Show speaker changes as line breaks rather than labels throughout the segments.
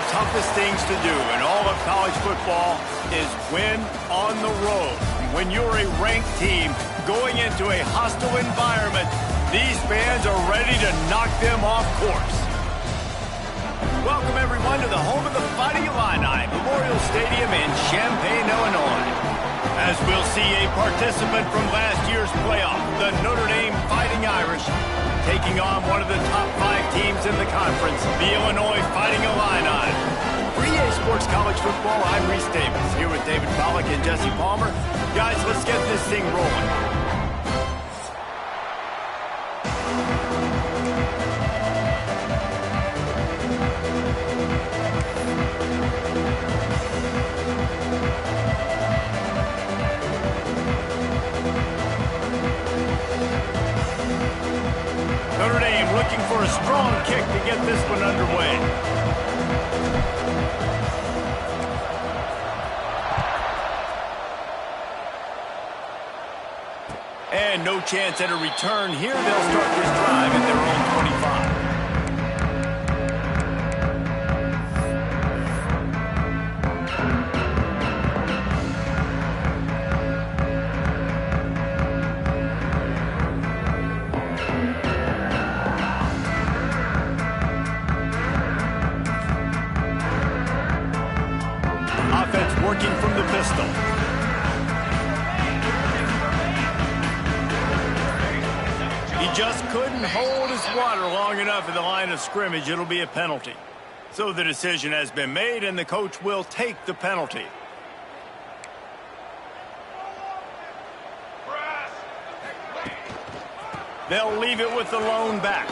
toughest things to do in all of college football is win on the road. When you're a ranked team going into a hostile environment, these fans are ready to knock them off course. Welcome, everyone, to the home of the Fighting Illini, Memorial Stadium in Champaign, Illinois. As we'll see a participant from last year's playoff, the Notre Dame Fighting Irish, taking on one of the top 5 teams in the conference, the Illinois Fighting Illini. For EA Sports College Football, I'm Reese Davis, here with David Pollack and Jesse Palmer. Guys, let's get this thing rolling. Notre Dame looking for a strong kick to get this one underway. And no chance at a return here. They'll start this drive at their own 25. Offense working from the pistol. He just couldn't hold his water long enough at the line of scrimmage. It'll be a penalty. So the decision has been made, and the coach will take the penalty. They'll leave it with the lone back.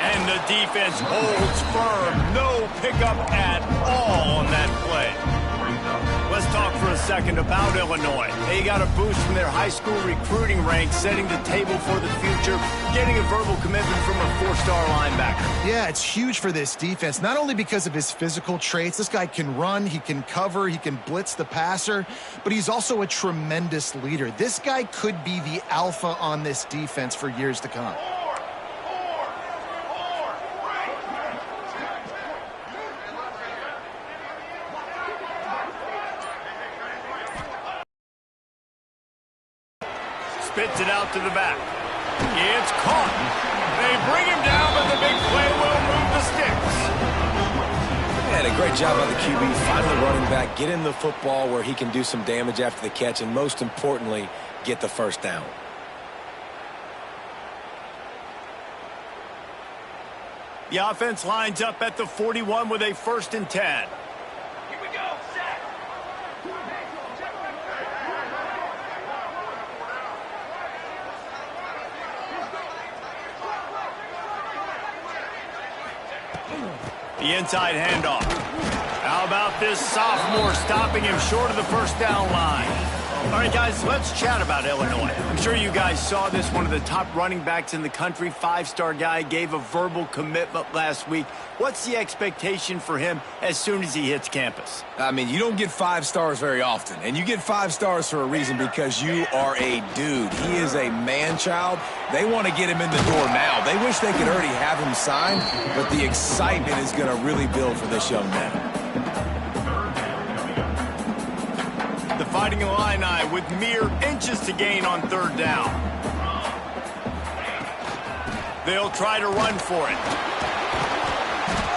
And the defense holds firm. No pickup at all on that play. Let's talk for a second about Illinois. They got a boost from their high school recruiting ranks, setting the table for the future, getting a verbal commitment from a 4-star linebacker.
Yeah, it's huge for this defense, not only because of his physical traits. This guy can run, he can cover, he can blitz the passer, but he's also a tremendous leader. This guy could be the alpha on this defense for years to come.
Spits it out to the back. It's caught. They bring him down, but the big play will move the sticks.
And a great job by the QB, finding the running back, getting the football where he can do some damage after the catch, and most importantly, get the first down.
The offense lines up at the 41 with a 1st and 10. The inside handoff. How about this sophomore stopping him short of the 1st down line? All right, guys, let's chat about Illinois. I'm sure you guys saw this. One of the top running backs in the country, 5-star guy, gave a verbal commitment last week. What's the expectation for him as soon as he hits campus?
I mean, you don't get 5 stars very often, and you get 5 stars for a reason, because you are a dude. He is a man-child. They want to get him in the door now. They wish they could already have him signed, but the excitement is going to really build for this young man.
The Fighting Illini with mere inches to gain on 3rd down. They'll try to run for it.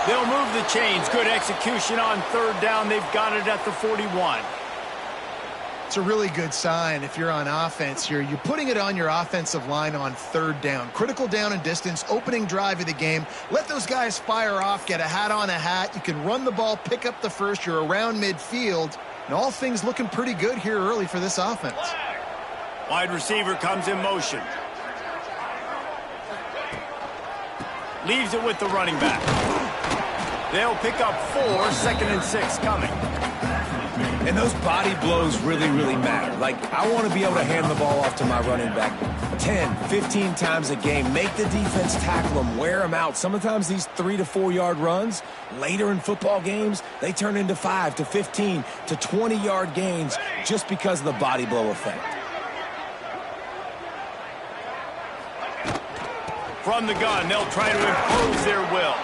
They'll move the chains. Good execution on 3rd down. They've got it at the 41.
It's a really good sign if you're on offense here. You're putting it on your offensive line on 3rd down. Critical down and distance, opening drive of the game. Let those guys fire off, get a hat on a hat. You can run the ball, pick up the first. You're around midfield. And all things looking pretty good here early for this offense.
Wide receiver comes in motion. Leaves it with the running back. They'll pick up 4, 2nd and 6 coming.
And those body blows really, really matter. Like, I want to be able to hand the ball off to my running back 10, 15 times a game. Make the defense tackle them, wear them out. Sometimes these 3 to 4 yard runs, later in football games, they turn into 5 to 15 to 20 yard gains just because of the body blow effect.
From the gun, they'll try to impose their will.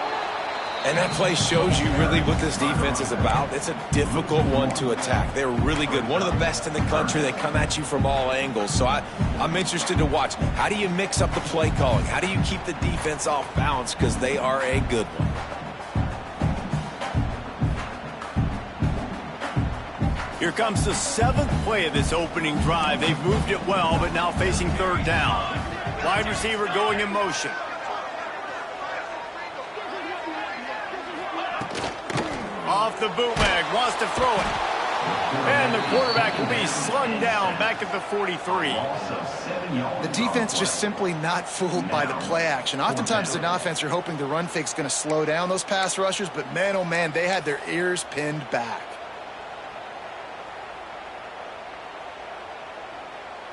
And that play shows you really what this defense is about. It's a difficult one to attack. They're really good. One of the best in the country. They come at you from all angles. So I'm interested to watch. How do you mix up the play calling? How do you keep the defense off balance? Because they are a good one.
Here comes the 7th play of this opening drive. They've moved it well, but now facing 3rd down. Wide receiver going in motion. Off the bootleg, wants to throw it. And the quarterback will be slung down back at the 43.
The defense just simply not fooled by the play action. Oftentimes as an offense, you're hoping the run fake's going to slow down those pass rushers, but man, oh man, they had their ears pinned back.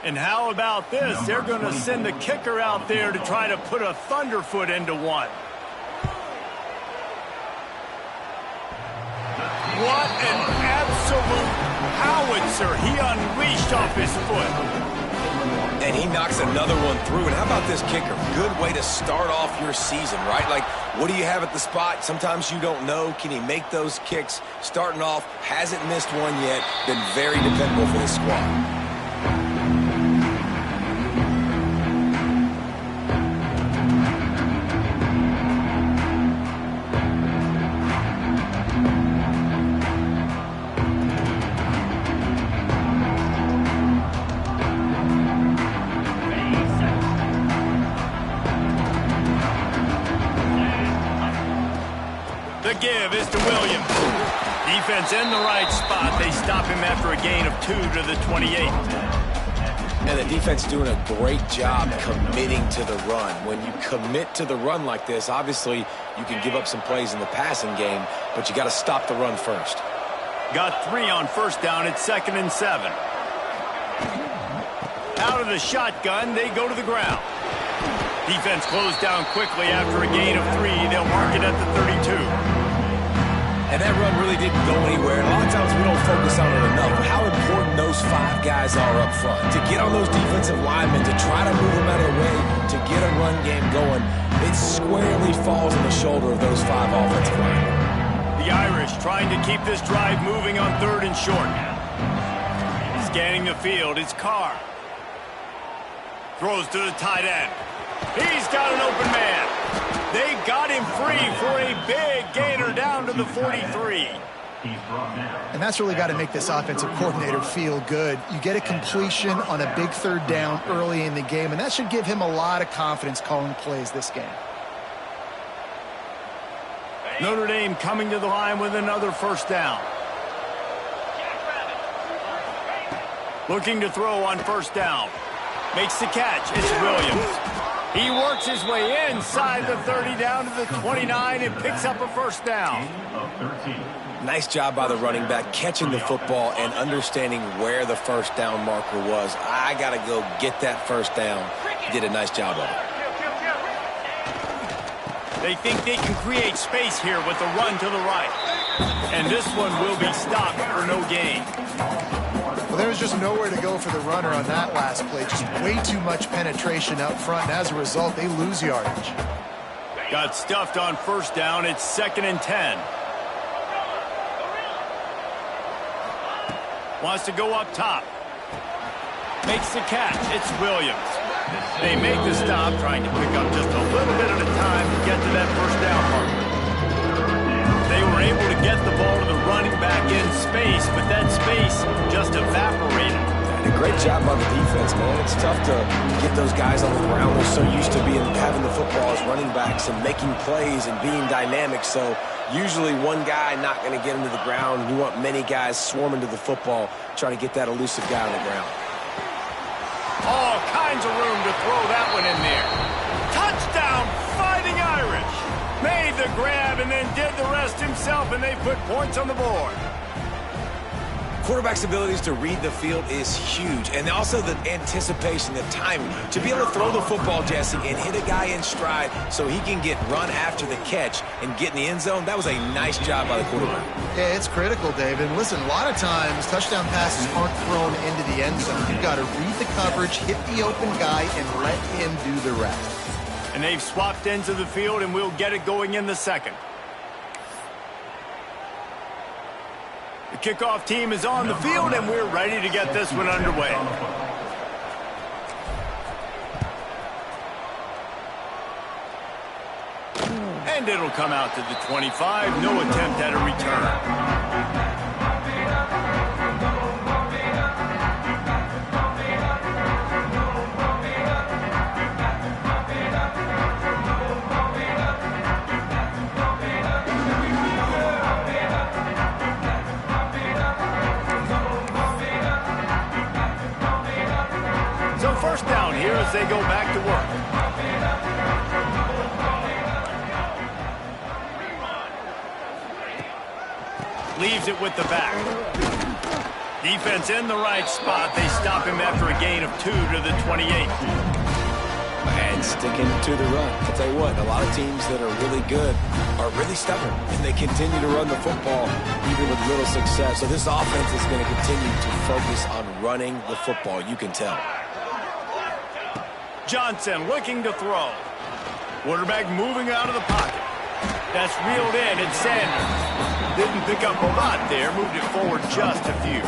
And how about this? They're going to send the kicker out there to try to put a thunderfoot into one. What an absolute howitzer he unleashed off his foot.
And he knocks another one through. And how about this kicker? Good way to start off your season, right? Like, what do you have at the spot? Sometimes you don't know. Can he make those kicks? Starting off, hasn't missed one yet. Been very dependable for this squad.
The give is to Williams. Defense in the right spot. They stop him after a gain of 2 to the 28.
And the defense doing a great job committing to the run. When you commit to the run like this, obviously you can give up some plays in the passing game, but you got to stop the run first.
Got 3 on 1st down. It's 2nd and 7. Out of the shotgun, they go to the ground. Defense closed down quickly after a gain of 3. They'll mark it at the 32.
And that run really didn't go anywhere. And a lot of times we don't focus on it enough. How important those 5 guys are up front. To get on those defensive linemen, to try to move them out of the way, to get a run game going, it squarely falls on the shoulder of those 5 offensive linemen.
The Irish trying to keep this drive moving on 3rd and short. Scanning the field, it's Carr. Throws to the tight end. He's got an open man. They got him free for a big gainer down to the 43.
And that's really got to make this offensive coordinator feel good. You get a completion on a big 3rd down early in the game, and that should give him a lot of confidence calling plays this game.
Notre Dame coming to the line with another 1st down. Looking to throw on 1st down. Makes the catch. It's Williams. He works his way inside the 30 down to the 29 and picks up a 1st down.
Nice job by the running back catching the football and understanding where the 1st down marker was. I got to go get that 1st down. He did a nice job of it.
They think they can create space here with the run to the right. And this one will be stopped for no gain.
Well, there was just nowhere to go for the runner on that last play. Just way too much penetration up front, and as a result, they lose yardage.
Got stuffed on 1st down. It's 2nd and 10. Wants to go up top. Makes the catch. It's Williams. They make the stop, trying to pick up just a little bit at a time to get to that 1st down marker. They were able to get the ball to the running back in space, but that space just evaporated.
And a great job by the defense, man. It's tough to get those guys on the ground. They're so used to having the football as running backs and making plays and being dynamic. So usually one guy not going to get him to the ground. You want many guys swarming to the football, trying to get that elusive guy on the ground.
All kinds of room to throw that one in there. Touchdown, Fighting Irish. Made the grab and then did the rest himself, and they put points on the board.
Quarterback's abilities to read the field is huge, and also the anticipation, the timing. To be able to throw the football, Jesse, and hit a guy in stride so he can get run after the catch and get in the end zone, that was a nice job by the quarterback.
Yeah, it's critical, David. Listen, a lot of times touchdown passes aren't thrown into the end zone. You've got to read the coverage, hit the open guy, and let him do the rest.
And they've swapped ends of the field, and we'll get it going in the 2nd. kickoff team is on the field, and we're ready to get this one underway. And it'll come out to the 25. No attempt at a return. So first down here as they go back to work. Leaves it with the back. Defense in the right spot. They stop him after a gain of 2 to the 28.
And sticking to the run. I'll tell you what, a lot of teams that are really good are really stubborn, and they continue to run the football even with little success. So this offense is going to continue to focus on running the football. You can tell.
Johnson looking to throw. Quarterback moving out of the pocket. That's reeled in, and Sanders didn't pick up a lot there, moved it forward just a few.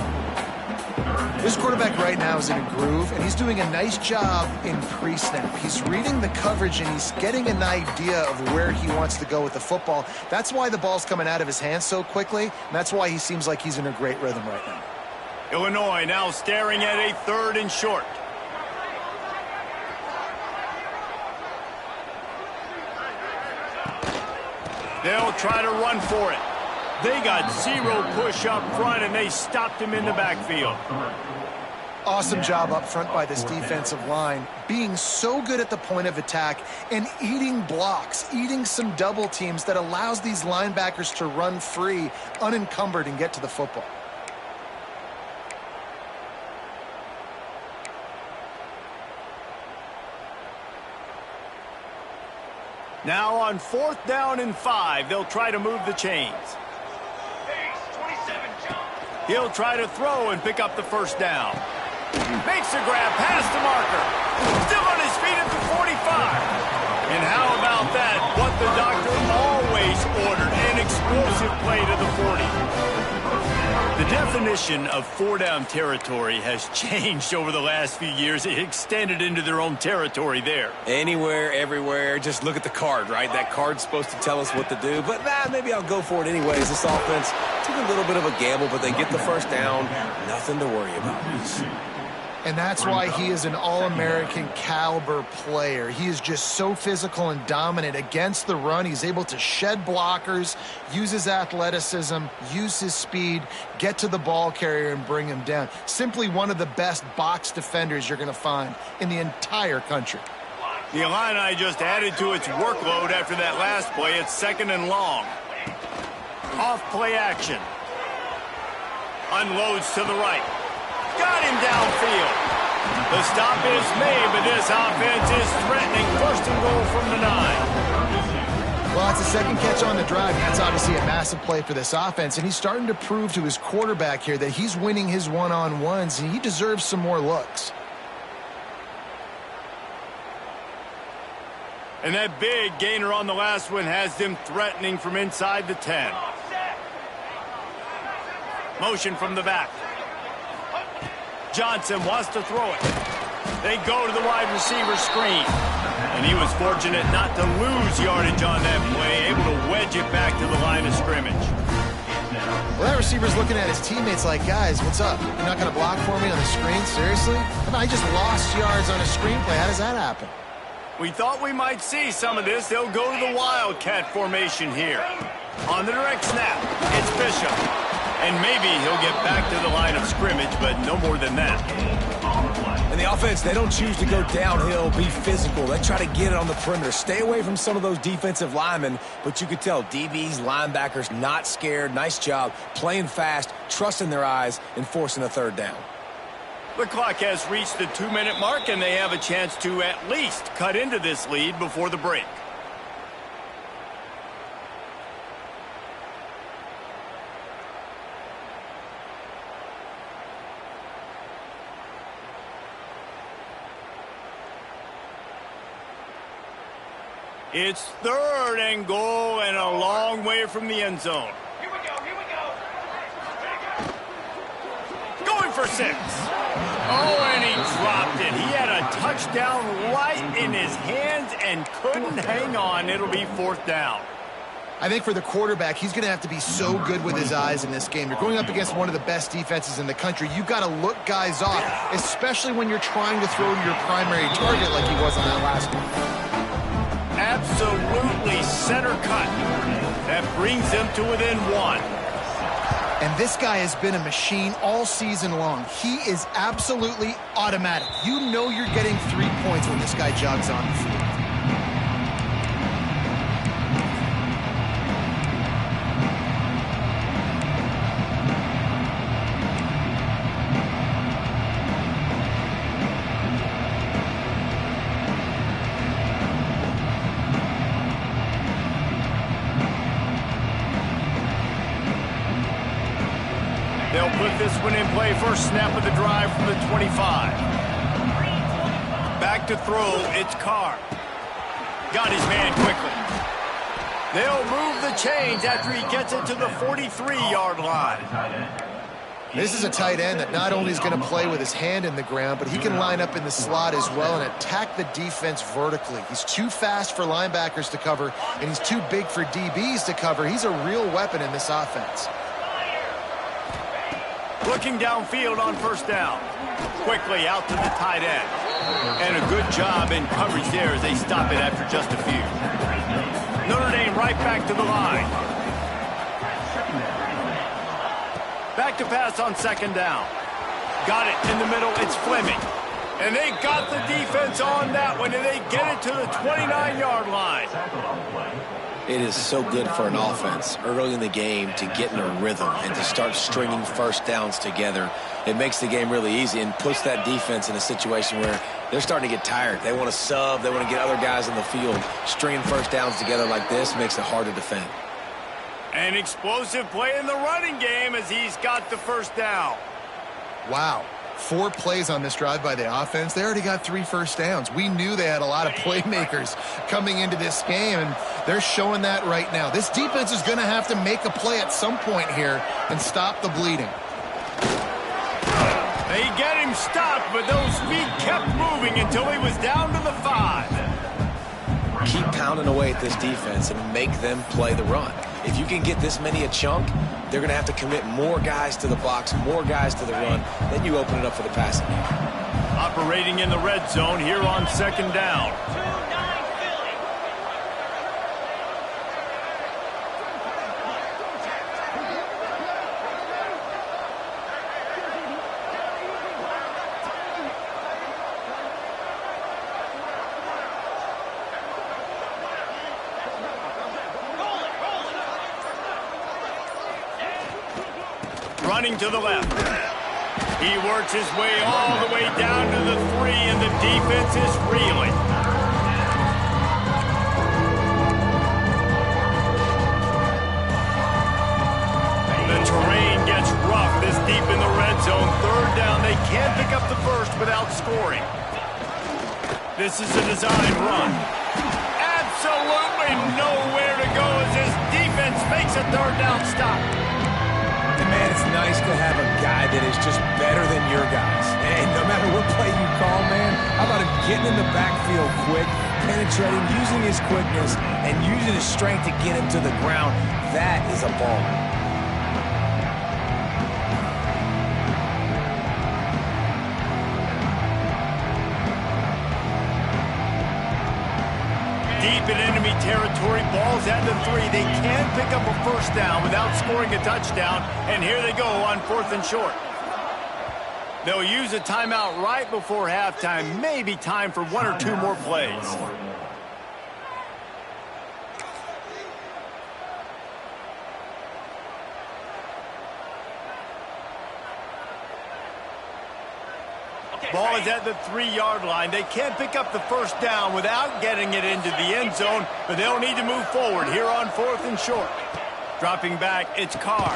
This quarterback right now is in a groove, and he's doing a nice job in pre-snap. He's reading the coverage, and he's getting an idea of where he wants to go with the football. That's why the ball's coming out of his hands so quickly, and that's why he seems like he's in a great rhythm right now.
Illinois now staring at a 3rd and short. They'll try to run for it. They got 0 push up front, and they stopped him in the backfield.
Awesome job up front by this defensive line, being so good at the point of attack and eating blocks, eating some double teams that allows these linebackers to run free, unencumbered, and get to the football.
Now on 4th down and 5, they'll try to move the chains. He'll try to throw and pick up the first down. Makes a grab past the marker. Still on his feet at the 45. And how about that? What the doctor always ordered, an explosive play to the 40. The definition of 4-down territory has changed over the last few years. It extended into their own territory there.
Anywhere, everywhere, just look at the card, right? That card's supposed to tell us what to do, but maybe I'll go for it anyways. This offense took a little bit of a gamble, but they get the first down. Nothing to worry about.
And that's why he is an All-American caliber player. He is just so physical and dominant against the run. He's able to shed blockers, use his athleticism, use his speed, get to the ball carrier and bring him down. Simply one of the best box defenders you're going to find in the entire country.
The Illini just added to its workload after that last play. It's 2nd and long. Off play action. Unloads to the right. Got him downfield. The stop is made, but this offense is threatening. 1st and goal from the 9.
Well, it's a second catch on the drive. That's obviously a massive play for this offense, and he's starting to prove to his quarterback here that he's winning his one-on-ones, and he deserves some more looks.
And that big gainer on the last one has them threatening from inside the 10. Motion from the back. Johnson wants to throw it. They go to the wide receiver screen. And he was fortunate not to lose yardage on that play, able to wedge it back to the line of scrimmage.
Well, that receiver's looking at his teammates like, guys, what's up? You're not going to block for me on the screen? Seriously? I just lost yards on a screenplay. How does that happen?
We thought we might see some of this. They'll go to the Wildcat formation here. On the direct snap, it's Bishop. And maybe he'll get back to the line of scrimmage, but no more than that.
And the offense, they don't choose to go downhill, be physical. They try to get it on the perimeter. Stay away from some of those defensive linemen, but you could tell DBs, linebackers, not scared. Nice job playing fast, trusting their eyes, and forcing a 3rd down.
The clock has reached the 2-minute mark, and they have a chance to at least cut into this lead before the break. It's 3rd and goal and a long way from the end zone.
Here we go, here we go.
for 6. Oh, and he dropped it. He had a touchdown right in his hands and couldn't hang on. It'll be 4th down.
I think for the quarterback, he's going to have to be so good with his eyes in this game. You're going up against one of the best defenses in the country. You've got to look guys off, especially when you're trying to throw to your primary target like he was on that last one.
Absolutely center cut. That brings them to within 1.
And this guy has been a machine all season long. He is absolutely automatic. You know you're getting 3 points when this guy jogs on the field.
They'll put this one in play. First snap of the drive from the 25. Back to throw, it's Carr. Got his man quickly. They'll move the chains after he gets it to the 43-yard line.
This is a tight end that not only is going to play with his hand in the ground, but he can line up in the slot as well and attack the defense vertically. He's too fast for linebackers to cover, and he's too big for DBs to cover. He's a real weapon in this offense.
Looking downfield on first down. Quickly out to the tight end. And a good job in coverage there as they stop it after just a few. Notre Dame right back to the line. Back to pass on second down. Got it in the middle. It's Fleming. And they got the defense on that one, and they get it to the 29-yard line.
It is so good for an offense early in the game to get in a rhythm and to start stringing first downs together. It makes the game really easy and puts that defense in a situation where they're starting to get tired. They want to sub. They want to get other guys on the field. Stringing first downs together like this makes it hard to defend.
An explosive play in the running game as he's got the first down.
Wow. 4 plays on this drive by the offense. They already got 3 first downs. We knew they had a lot of playmakers coming into this game, and they're showing that right now. This defense is going to have to make a play at some point here and stop the bleeding.
They get him stopped, but those feet kept moving until he was down to the 5.
Keep pounding away at this defense and make them play the run. If you can get this many a chunk, they're going to have to commit more guys to the box, more guys to the run. Then you open it up for the passing game.
Operating in the red zone here on second down. Running to the left. He works his way all the way down to the 3, and the defense is reeling. The terrain gets rough this deep in the red zone. Third down. They can't pick up the first without scoring. This is a design run. Absolutely nowhere to go as this defense makes a third down stop.
Man, it's nice to have a guy that is just better than your guys. And no matter what play you call, man, how about him getting in the backfield quick, penetrating, using his quickness, and using his strength to get him to the ground? That is a ball.
Deep in enemy territory, ball's at the 3. They can't pick up a first down without scoring a touchdown, and here they go on 4th and short. They'll use a timeout right before halftime, maybe time for 1 or 2 more plays. Ball is at the 3-yard line. They can't pick up the first down without getting it into the end zone, but they'll need to move forward here on 4th and short. Dropping back, it's Carr.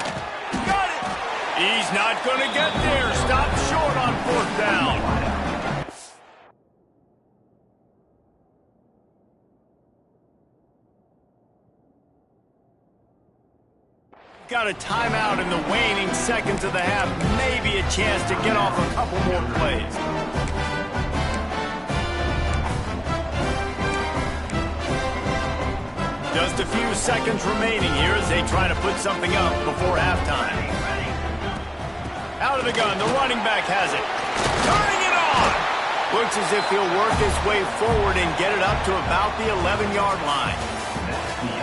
Got it! He's not going to get there. Stop short on 4th down. Got a timeout in the waning seconds of the half. Maybe a chance to get off a couple more plays. Just a few seconds remaining here as they try to put something up before halftime. Out of the gun, the running back has it. Turning it on! Looks as if he'll work his way forward and get it up to about the 11-yard line.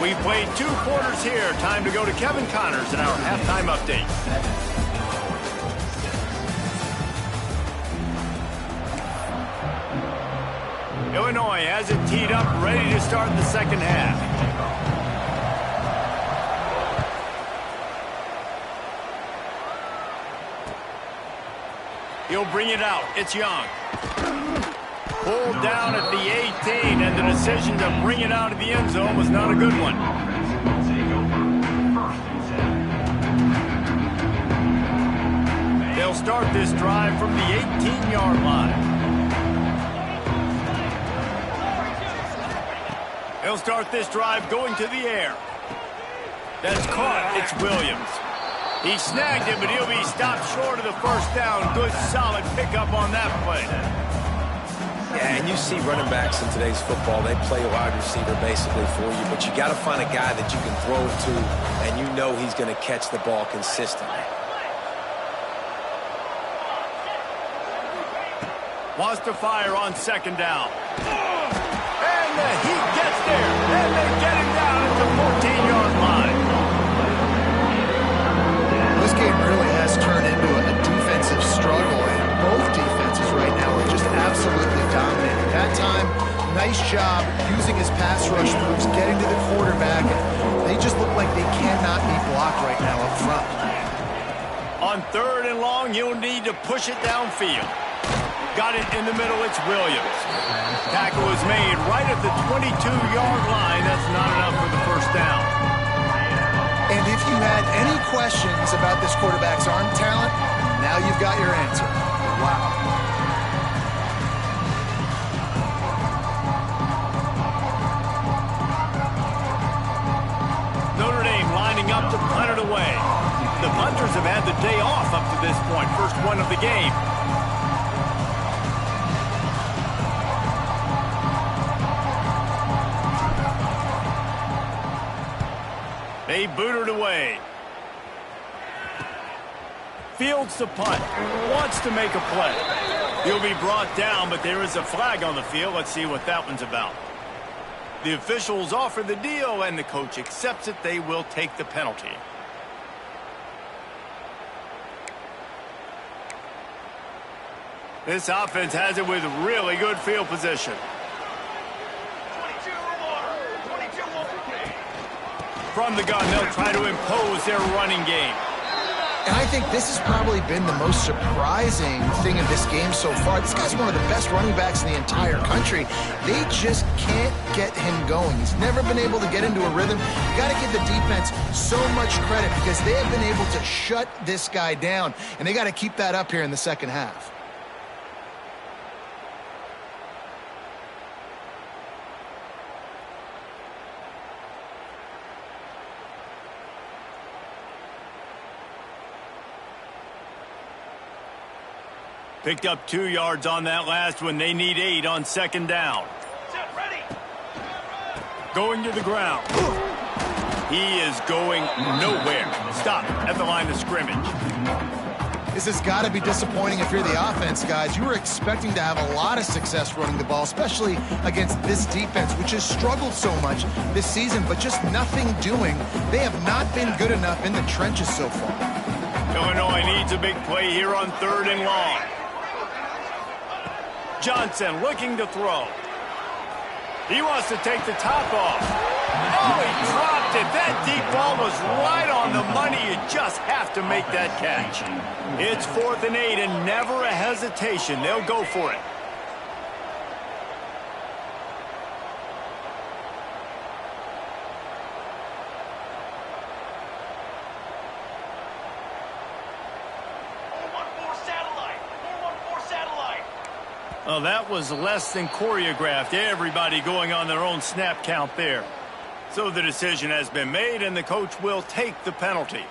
We've played 2 quarters here. Time to go to Kevin Connors in our halftime update. Illinois has it teed up, ready to start the second half. He'll bring it out. It's Young. Pulled down at the 18, and the decision to bring it out of the end zone was not a good one. They'll start this drive from the 18-yard line. They'll start this drive going to the air. That's caught. It's Williams. He snagged it, but he'll be stopped short of the first down. Good, solid pickup on that play.
Yeah, and you see running backs in today's football, they play a wide receiver basically for you, but you got to find a guy that you can throw it to, and you know he's going to catch the ball consistently.
Wants to fire on second down. And the heat gets there, and they get him down at the 14-yard line.
This game really has turned into a defensive struggle, and both defenses right now are just absolutely dominant. At that time, nice job using his pass rush moves, getting to the quarterback. They just look like they cannot be blocked right now up front.
On 3rd and long, you'll need to push it downfield. Got it in the middle, it's Williams. Tackle is made right at the 22-yard line. That's not enough for the first down.
And if you had any questions about this quarterback's arm talent, now you've got your answer. Wow.
Notre Dame lining up to punt it away. The punters have had the day off up to this point. First one of the game. They boot it away. Fields the punt. Wants to make a play. He'll be brought down, but there is a flag on the field. Let's see what that one's about. The officials offer the deal, and the coach accepts it. They will take the penalty. This offense has it with really good field position. From the gun, they'll try to impose their running game.
And I think this has probably been the most surprising thing in this game so far. This guy's one of the best running backs in the entire country. They just can't get him going. He's never been able to get into a rhythm. You got to give the defense so much credit because they have been able to shut this guy down. And they got to keep that up here in the second half.
Picked up 2 yards on that last one. They need 8 on second down. Ready. Going to the ground. He is going nowhere. Stop at the line of scrimmage.
This has got to be disappointing if you're the offense, guys. You were expecting to have a lot of success running the ball, especially against this defense, which has struggled so much this season, but just nothing doing. They have not been good enough in the trenches so far.
Illinois needs a big play here on 3rd and long. Johnson looking to throw. He wants to take the top off. Oh, he dropped it. That deep ball was right on the money. You just have to make that catch. It's 4th and 8 and never a hesitation. They'll go for it. Well, that was less than choreographed. Everybody going on their own snap count there. So the decision has been made, and the coach will take the penalty.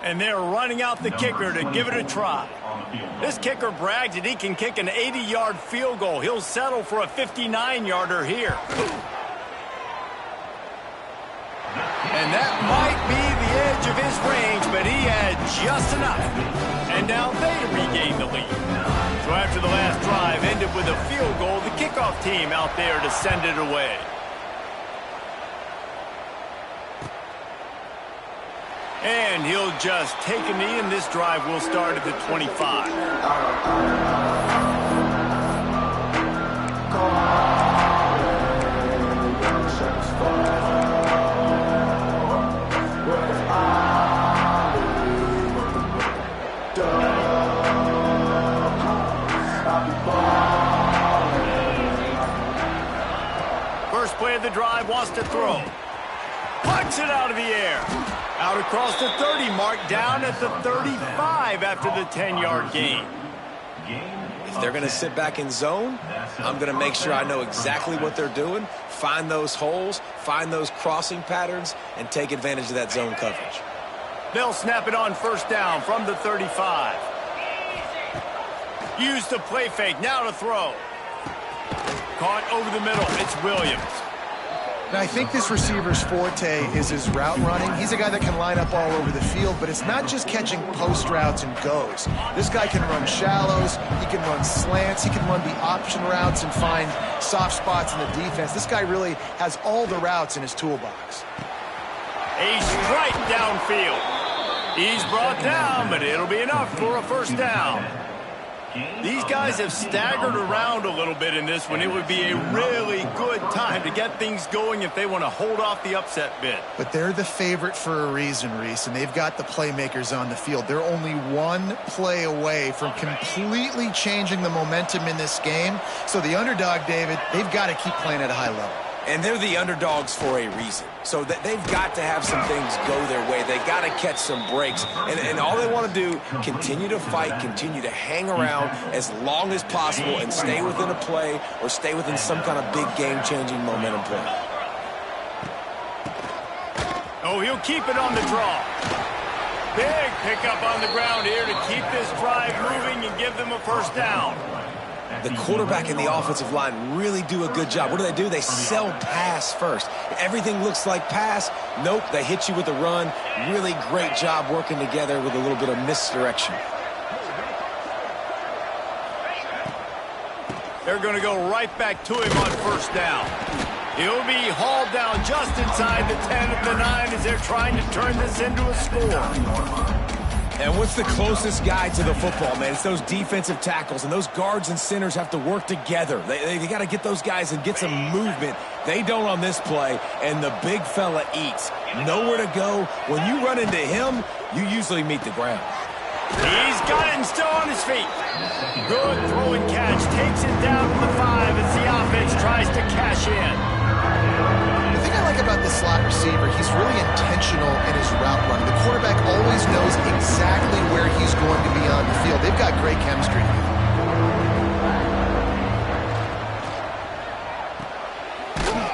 And they're running out the kicker to give it a try. This kicker brags that he can kick an 80-yard field goal. He'll settle for a 59-yarder here. And that might be the edge of his range, but he had just enough. And now they regain the lead. So after the last drive ended with a field goal, the kickoff team out there to send it away. And he'll just take a knee, and this drive will start at the 25. First play of the drive, wants to throw. Pucks it out of the air. Out across the 30 mark, down at the 35 after the 10-yard gain.
If they're going to sit back in zone, I'm going to make sure I know exactly what they're doing, find those holes, find those crossing patterns, and take advantage of that zone coverage.
They'll snap it on first down from the 35. Use the play fake, now to throw. Caught over the middle, it's Williams.
Now, I think this receiver's forte is his route running. He's a guy that can line up all over the field, but it's not just catching post routes and goes. This guy can run shallows, he can run slants, he can run the option routes and find soft spots in the defense. This guy really has all the routes in his toolbox.
A strike downfield. He's brought down, but it'll be enough for a first down. These guys have staggered around a little bit in this one. It would be a really good time to get things going if they want to hold off the upset bid.
But they're the favorite for a reason, Reese, and they've got the playmakers on the field. They're only one play away from completely changing the momentum in this game. So the underdog, David, they've got to keep playing at a high level.
And they're the underdogs for a reason. So they've got to have some things go their way. They've got to catch some breaks. And all they want to do, continue to fight, continue to hang around as long as possible and stay within a play or stay within some kind of big game-changing momentum play.
Oh, he'll keep it on the draw. Big pickup on the ground here to keep this drive moving and give them a first down.
The quarterback and the offensive line really do a good job. What do? They sell pass first. Everything looks like pass. Nope, they hit you with a run. Really great job working together with a little bit of misdirection.
They're going to go right back to him on first down. He'll be hauled down just inside the 10 of the 9 as they're trying to turn this into a score.
And what's the closest guy to the football, man? It's those defensive tackles, and those guards and centers have to work together. They got to get those guys and get some movement. They don't on this play, and the big fella eats. Nowhere to go. When you run into him, you usually meet the ground.
He's got it and still on his feet. Good throw and catch. Takes it down to the 5 as the offense tries to cash in.
The thing I like about this slot receiver, he's really intentional in his route running. The quarterback always knows exactly where he's going to be on the field. They've got great chemistry together.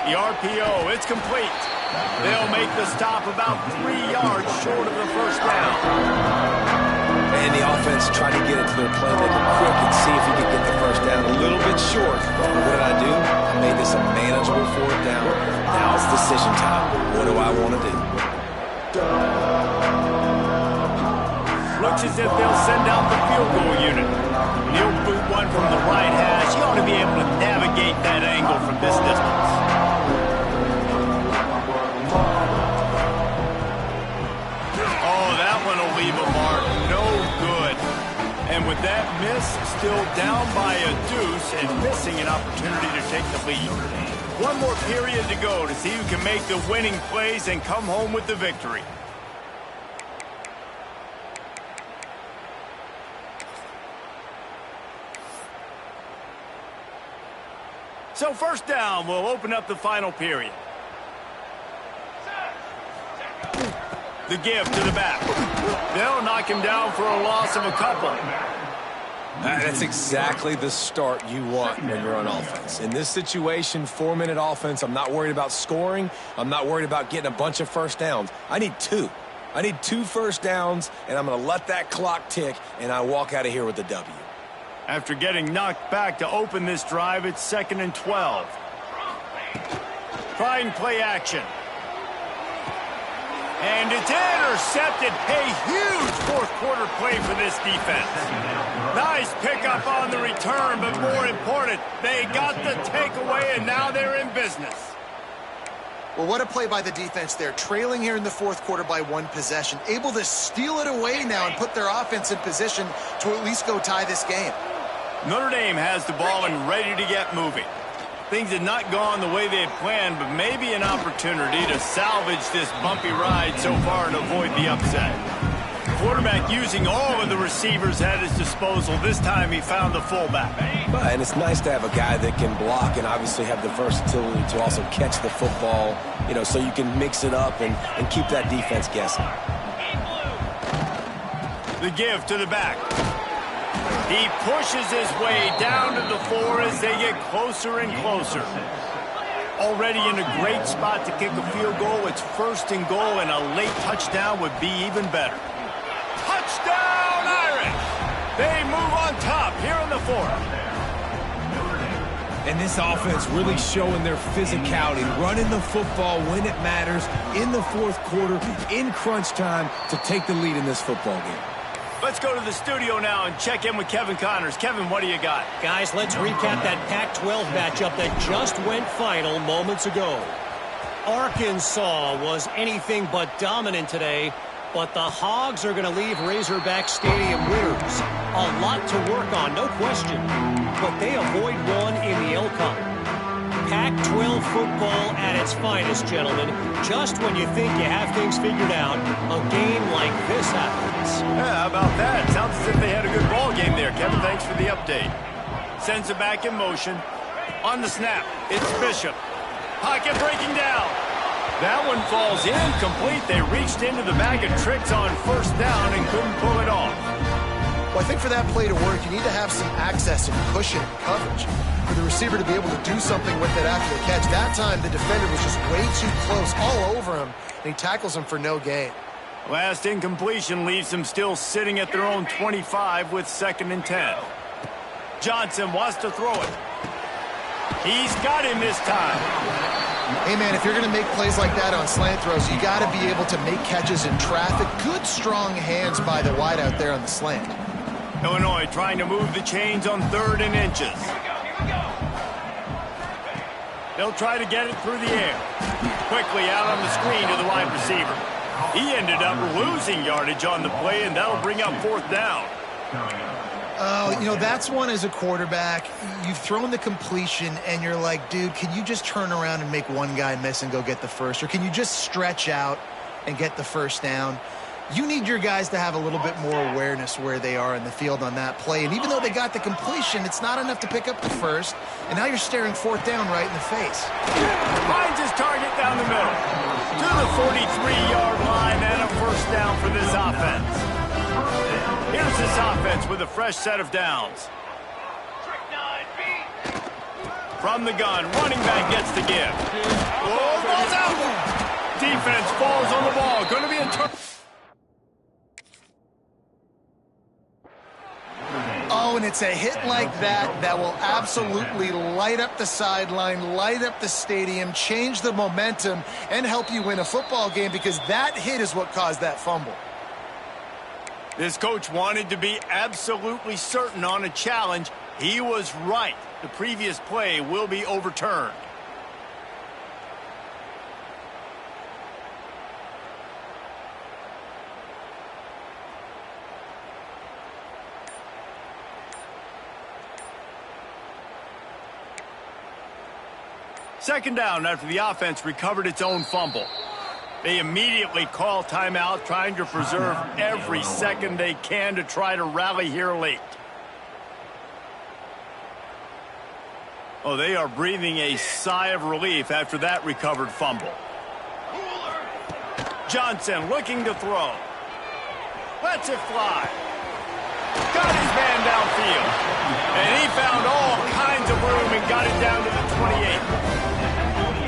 The RPO, it's complete. They'll make the stop about 3 yards short of the first down.
And the offense trying to get it to their playmaker quick and see if he can get the first down. A little bit short. What did I do? I made this a manageable fourth down. Now it's decision time. What do I want to do?
Looks as if they'll send out the field goal unit. He'll boot one from the right hash. He ought to be able to navigate that angle from this distance. Oh, that one will leave a mark. No good. And with that miss, still down by a deuce and missing an opportunity to take the lead. One more period to go to see who can make the winning plays and come home with the victory. So first down will open up the final period. The give to the back. They'll knock him down for a loss of a couple.
That's exactly the start you want when you're on offense. In this situation, 4-minute offense, I'm not worried about scoring. I'm not worried about getting a bunch of first downs. I need 2. I need 2 first downs, and I'm going to let that clock tick, and I walk out of here with a W.
After getting knocked back to open this drive, it's 2nd and 12. Try and play action. And it's intercepted. A huge fourth-quarter play for this defense. Nice pickup on the return, but more important, they got the takeaway, and now they're in business.
Well, what a play by the defense there. Trailing here in the fourth quarter by 1 possession. Able to steal it away now and put their offense in position to at least go tie this game.
Notre Dame has the ball and ready to get moving. Things had not gone the way they had planned, but maybe an opportunity to salvage this bumpy ride so far and avoid the upset. Quarterback using all of the receivers at his disposal. This time he found the fullback.
And it's nice to have a guy that can block and obviously have the versatility to also catch the football, so you can mix it up and keep that defense guessing.
The give to the back. He pushes his way down to the 4 as they get closer and closer. Already in a great spot to kick a field goal. It's 1st and goal, and a late touchdown would be even better. Touchdown, Irish! They move on top here in the 4th.
And this offense really showing their physicality, running the football when it matters, in the fourth quarter, in crunch time, to take the lead in this football game.
Let's go to the studio now and check in with Kevin Connors. Kevin, what do you got?
Guys, let's recap that Pac-12 matchup that just went final moments ago. Arkansas was anything but dominant today, but the Hogs are going to leave Razorback Stadium winners. A lot to work on, no question, but they avoid one in the Elcon. Pac-12 football at its finest, gentlemen. Just when you think you have things figured out, a game like this happens.
Yeah, how about that? Sounds as if they had a good ball game there. Kevin, thanks for the update. Sends it back in motion. On the snap, it's Bishop. Pocket breaking down. That one falls incomplete. They reached into the bag of tricks on 1st down and couldn't pull it off.
Well, I think for that play to work, you need to have some access and cushion and coverage for the receiver to be able to do something with it after the catch. That time, the defender was just way too close, all over him, and he tackles him for no gain.
Last incompletion leaves them still sitting at their own 25 with 2nd and 10. Johnson wants to throw it. He's got him this time.
Hey, man, if you're going to make plays like that on slant throws, you got to be able to make catches in traffic. Good, strong hands by the wide out there on the slant.
Illinois trying to move the chains on 3rd and inches. They'll try to get it through the air. Quickly out on the screen to the wide receiver. He ended up losing yardage on the play, and that'll bring up 4th down.
Oh, that's one as a quarterback. You've thrown the completion, and you're like, dude, can you just turn around and make one guy miss and go get the first? Or can you just stretch out and get the 1st down? You need your guys to have a little bit more awareness where they are in the field on that play. And even though they got the completion, it's not enough to pick up the 1st. And now you're staring 4th down right in the face.
Finds his target down the middle. To the 43-yard line and a 1st down for this offense. Here's this offense with a fresh set of downs. From the gun, running back gets the give. Oh, ball's out! Defense falls on the ball. Going to be a turn.
Oh, and it's a hit like that will absolutely light up the sideline, light up the stadium, change the momentum, and help you win a football game, because that hit is what caused that fumble.
This coach wanted to be absolutely certain on a challenge. He was right. The previous play will be overturned. Second down after the offense recovered its own fumble. They immediately call timeout, trying to preserve every second they can to try to rally here late. Oh, they are breathing a sigh of relief after that recovered fumble. Johnson looking to throw. Lets it fly. Got his man downfield. field. And he found all kinds of room and got it down to the 28.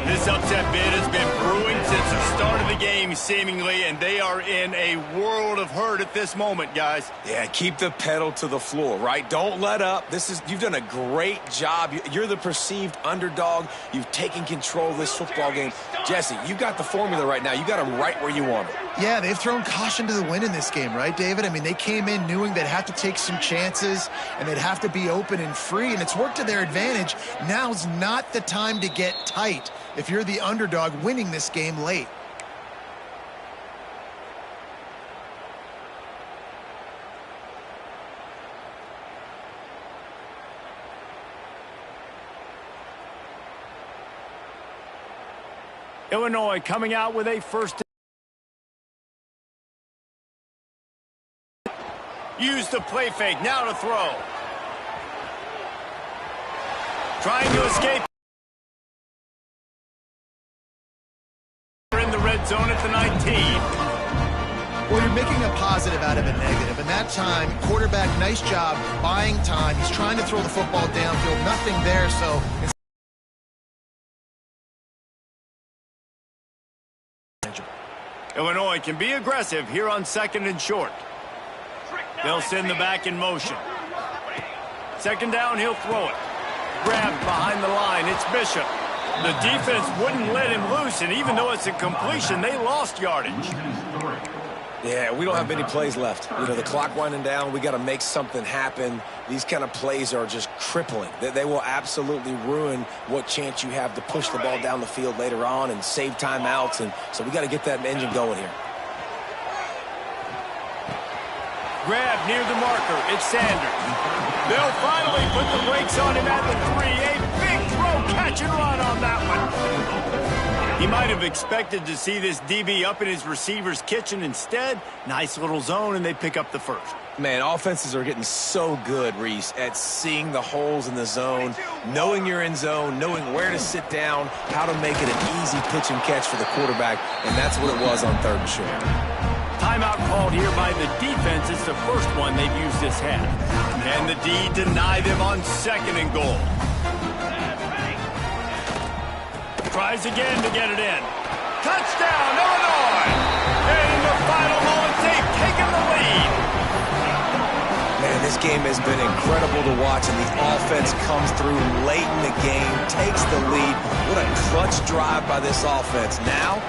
This upset bid has been brewing since the start of the game, seemingly, and they are in a world of hurt at this moment, guys.
Yeah, keep the pedal to the floor, right? Don't let up. You've done a great job. You're the perceived underdog. You've taken control of this football game. Jesse, you've got the formula right now. You got them right where you want them.
Yeah, they've thrown caution to the wind in this game, right, David? I mean, they came in knowing they'd have to take some chances and they'd have to be open and free, and it's worked to their advantage. Now's not the time to get tight if you're the underdog winning this game late.
Illinois coming out with a first. Use the play fake, now to throw. Trying to escape. In the red zone at the 19.
Well, you're making a positive out of a negative. And that time, quarterback, nice job buying time. He's trying to throw the football downfield. Nothing there, so...
Illinois can be aggressive here on 2nd and short. They'll send the back in motion. 2nd down, he'll throw it. Grabbed behind the line, it's Bishop. The defense wouldn't let him loose, and even though it's a completion, they lost yardage.
Yeah, we don't have many plays left. You know, the clock winding down, we got to make something happen. These kind of plays are just crippling. They will absolutely ruin what chance you have to push the ball down the field later on and save timeouts, and so we got to get that engine going here.
Grab near the marker, it's Sanders. They'll finally put the brakes on him at the 3. A big throw, catch and run on that one. He might have expected to see this DB up in his receiver's kitchen. Instead, nice little zone, and they pick up the first.
Man, offenses are getting so good, Reese, at seeing the holes in the zone, knowing you're in zone, knowing where to sit down, how to make it an easy pitch and catch for the quarterback, and that's what it was on 3rd and short.
Timeout called here by the defense. It's the first one they've used this half. And the D deny them on 2nd and goal. Tries again to get it in. Touchdown, Illinois! And in the final moments, they've taken the lead.
Man, this game has been incredible to watch, and the offense comes through late in the game, takes the lead. What a clutch drive by this offense. Now,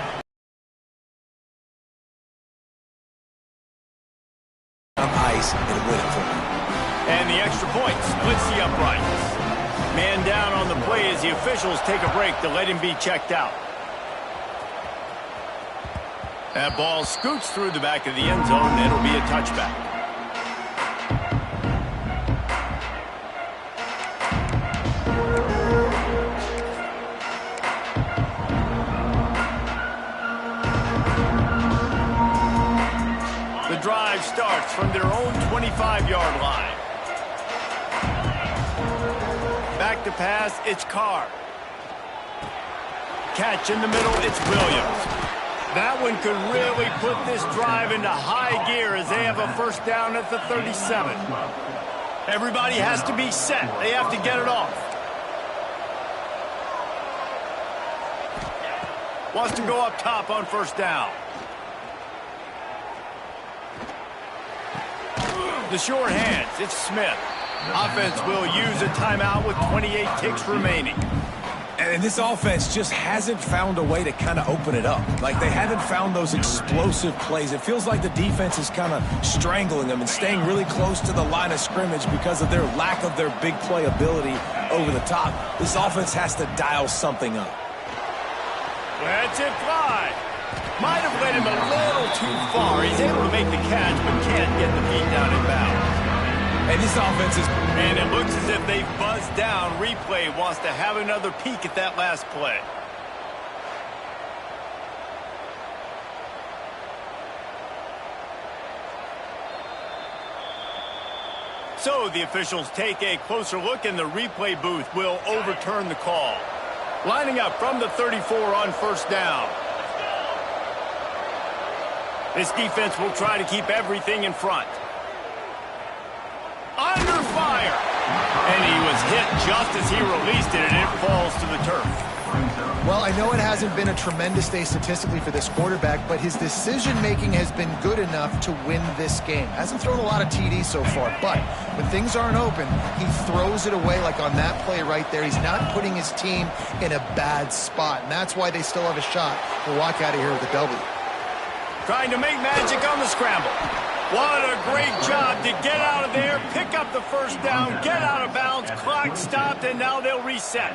ice and win it for me.
And the extra point splits the uprights. Man down on the play as the officials take a break to let him be checked out. That ball scoots through the back of the end zone, and it'll be a touchback. The drive starts from their own 25-yard line. Back to pass, it's Carr. Catch in the middle, it's Williams. That one could really put this drive into high gear as they have a first down at the 37. Everybody has to be set. They have to get it off. Wants to go up top on first down. The short hands, it's Smith. Offense will use a timeout with 28 ticks remaining.
And this offense just hasn't found a way to kind of open it up. Like, they haven't found those explosive plays. It feels like the defense is kind of strangling them and staying really close to the line of scrimmage because of their lack of their big play ability over the top. This offense has to dial something up.
Let's it fly. Might have led him a little too far. He's able to make the catch, but can't get the feet down in bounds.
And this offense is...
And it looks as if they've buzzed down. Replay wants to have another peek at that last play. So the officials take a closer look, and the replay booth will overturn the call. Lining up from the 34 on first down. This defense will try to keep everything in front. Under fire. was hit just as he released it, and it falls to the turf.
Well, I know it hasn't been a tremendous day statistically for this quarterback, but his decision-making has been good enough to win this game. Hasn't thrown a lot of TDs so far, but when things aren't open, he throws it away like on that play right there. He's not putting his team in a bad spot, and that's why they still have a shot to walk out of here with a W.
Trying to make magic on the scramble. What a great job to get out of there, pick up the first down, get out of bounds, clock stopped, and now they'll reset.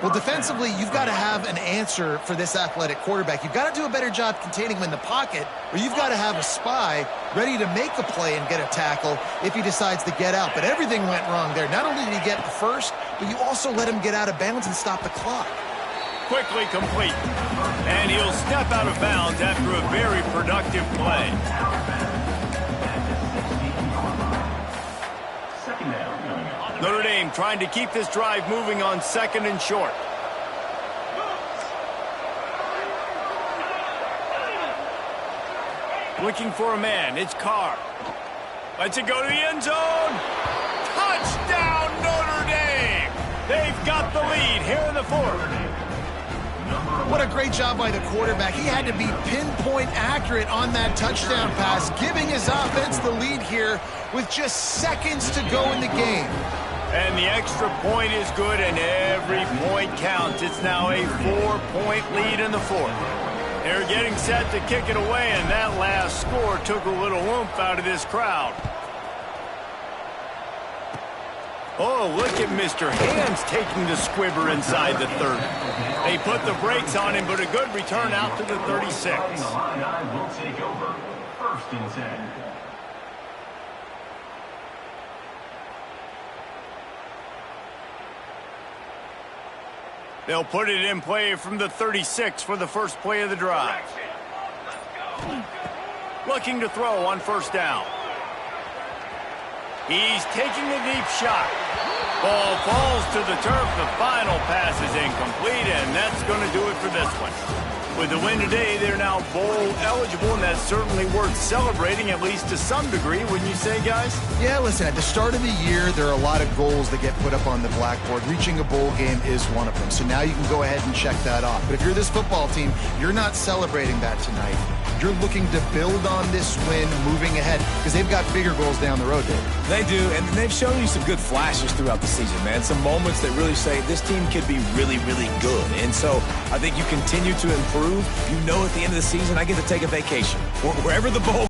Well, defensively, you've got to have an answer for this athletic quarterback. You've got to do a better job containing him in the pocket, or you've got to have a spy ready to make a play and get a tackle if he decides to get out. But everything went wrong there. Not only did he get the first, but you also let him get out of bounds and stop the clock.
Quickly complete. And he'll step out of bounds after a very productive play. Notre Dame trying to keep this drive moving on 2nd and short. Looking for a man. It's Carr. Lets it go to the end zone. Touchdown, Notre Dame. They've got the lead here in the 4th.
What a great job by the quarterback. He had to be pinpoint accurate on that touchdown pass, giving his offense the lead here with just seconds to go in the game.
And the extra point is good, and every point counts. It's now a 4-point lead in the 4th. They're getting set to kick it away, and that last score took a little oomph out of this crowd. Oh, look at Mr. Hands taking the squibber inside the 30. They put the brakes on him, but a good return out to the 36.
Will take over 1st and 10.
They'll put it in play from the 36 for the first play of the drive. Looking to throw on 1st down. He's taking a deep shot. Ball falls to the turf. The final pass is incomplete, and that's going to do it for this one. With the win today, they're now bowl eligible, and that's certainly worth celebrating, at least to some degree, wouldn't you say, guys?
Yeah, listen, at the start of the year, there are a lot of goals that get put up on the blackboard. Reaching a bowl game is one of them. So now you can go ahead and check that off. But if you're this football team, you're not celebrating that tonight. You're looking to build on this win moving ahead because they've got bigger goals down the road, Dave.
They do, and they've shown you some good flashes throughout the season, man. Some moments that really say this team could be really, really good. And so I think you continue to improve. You know at the end of the season, I get to take a vacation. Wherever the bowl